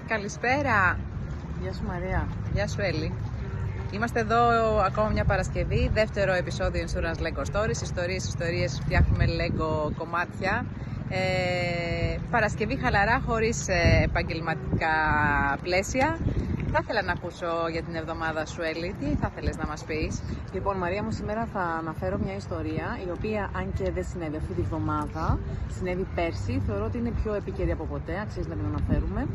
Καλησπέρα. Γεια σου Μαρία. Γεια σου Έλλη. Είμαστε εδώ ακόμα μια Παρασκευή, δεύτερο επεισόδιο Insurance Lego Stories. Ιστορίες, φτιάχνουμε Lego κομμάτια. Παρασκευή χαλαρά, χωρίς επαγγελματικά πλαίσια. Θα ήθελα να ακούσω για την εβδομάδα σου, Έλλη. Τι θα ήθελες να μας πεις? Λοιπόν, Μαρία μου, σήμερα θα αναφέρω μια ιστορία η οποία, αν και δεν συνέβη αυτή τη βδομάδα, συνέβη πέρσι. Θεωρώ ότι είναι πιο επίκαιρη από ποτέ, αξίζει να την αναφέρουμε.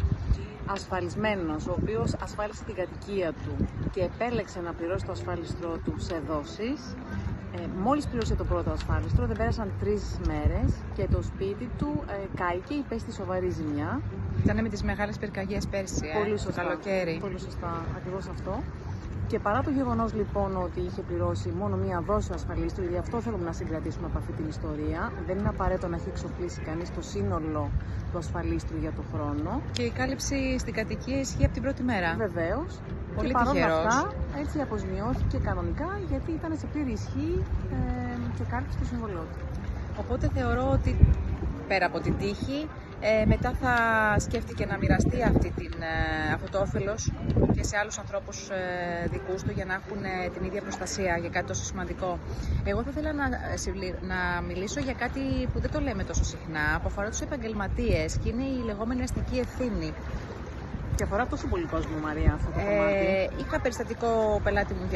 Ασφαλισμένος, ο οποίος ασφάλισε την κατοικία του και επέλεξε να πληρώσει το ασφάλιστρο του σε δόσεις. Μόλις πλήρωσε το πρώτο ασφάλιστρο, δεν πέρασαν 3 μέρες και το σπίτι του κάηκε, υπέστη σοβαρή ζημιά. Ήταν με τις μεγάλες πυρκαγιές πέρσι, Πολύ σωστά, το καλοκαίρι. Πολύ σωστά, ακριβώς αυτό. Και παρά το γεγονός λοιπόν ότι είχε πληρώσει μόνο μία δόση ασφαλίστρου, γιατί αυτό θέλουμε να συγκρατήσουμε από αυτή την ιστορία, δεν είναι απαραίτητο να έχει εξοπλίσει κανείς το σύνολο του ασφαλίστρου για το χρόνο. Και η κάλυψη στην κατοικία ισχύει από την πρώτη μέρα. Βεβαίως. Πολύ και παρόλα τυχερός. αυτά, έτσι αποζημιώθηκε κανονικά, γιατί ήταν σε πλήρη ισχύ και κάλυψε το συμβολό του. Οπότε θεωρώ ότι πέρα από την τύχη, μετά θα σκέφτηκε να μοιραστεί αυτό το όφελος και σε άλλους ανθρώπους δικούς του, για να έχουν την ίδια προστασία για κάτι τόσο σημαντικό. Εγώ θα ήθελα να μιλήσω για κάτι που δεν το λέμε τόσο συχνά, που αφορά τους επαγγελματίες, και είναι η λεγόμενη αστική ευθύνη. Και αφορά τόσο πολύ κόσμο, Μαρία, αυτό το κομμάτι. Είχα περιστατικό πελάτη μου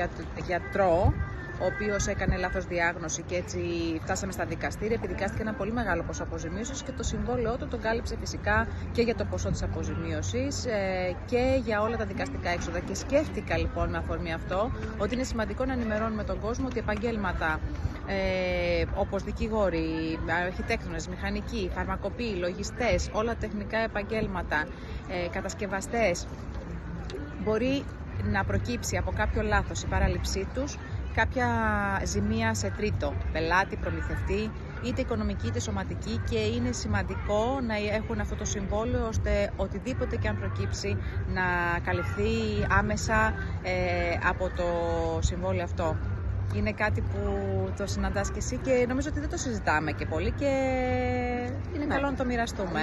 γιατρό, ο οποίος έκανε λάθος διάγνωση και έτσι φτάσαμε στα δικαστήρια. Επιδικάστηκε ένα πολύ μεγάλο ποσό αποζημίωσης και το συμβόλαιό του τον κάλυψε φυσικά και για το ποσό της αποζημίωσης και για όλα τα δικαστικά έξοδα. Και σκέφτηκα λοιπόν με αφορμή αυτό ότι είναι σημαντικό να ενημερώνουμε τον κόσμο ότι επαγγέλματα όπως δικηγόροι, αρχιτέκτονες, μηχανικοί, φαρμακοποιοί, λογιστές, όλα τεχνικά επαγγέλματα, κατασκευαστές, μπορεί να προκύψει από κάποιο λάθος η παράληψή τους κάποια ζημία σε τρίτο, πελάτη, προμηθευτή, είτε οικονομική είτε σωματική, και είναι σημαντικό να έχουν αυτό το συμβόλαιο, ώστε οτιδήποτε και αν προκύψει να καλυφθεί άμεσα από το συμβόλαιο αυτό. Είναι κάτι που το συναντάς και εσύ και νομίζω ότι δεν το συζητάμε και πολύ και είναι καλό να το μοιραστούμε.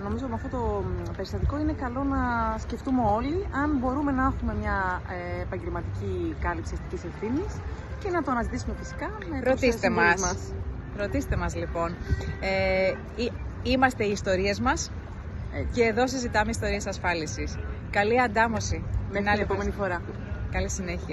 Νομίζω με αυτό το περιστατικό είναι καλό να σκεφτούμε όλοι αν μπορούμε να έχουμε μια επαγγελματική κάλυψη αστικής ευθύνης και να το αναζητήσουμε φυσικά με τους συμβούλους μας. Ρωτήστε μας λοιπόν. Είμαστε οι ιστορίες μας και εδώ συζητάμε ιστορίες ασφάλισης. Καλή αντάμωση. Μέχρι την επόμενη φορά. Καλή συνέχεια.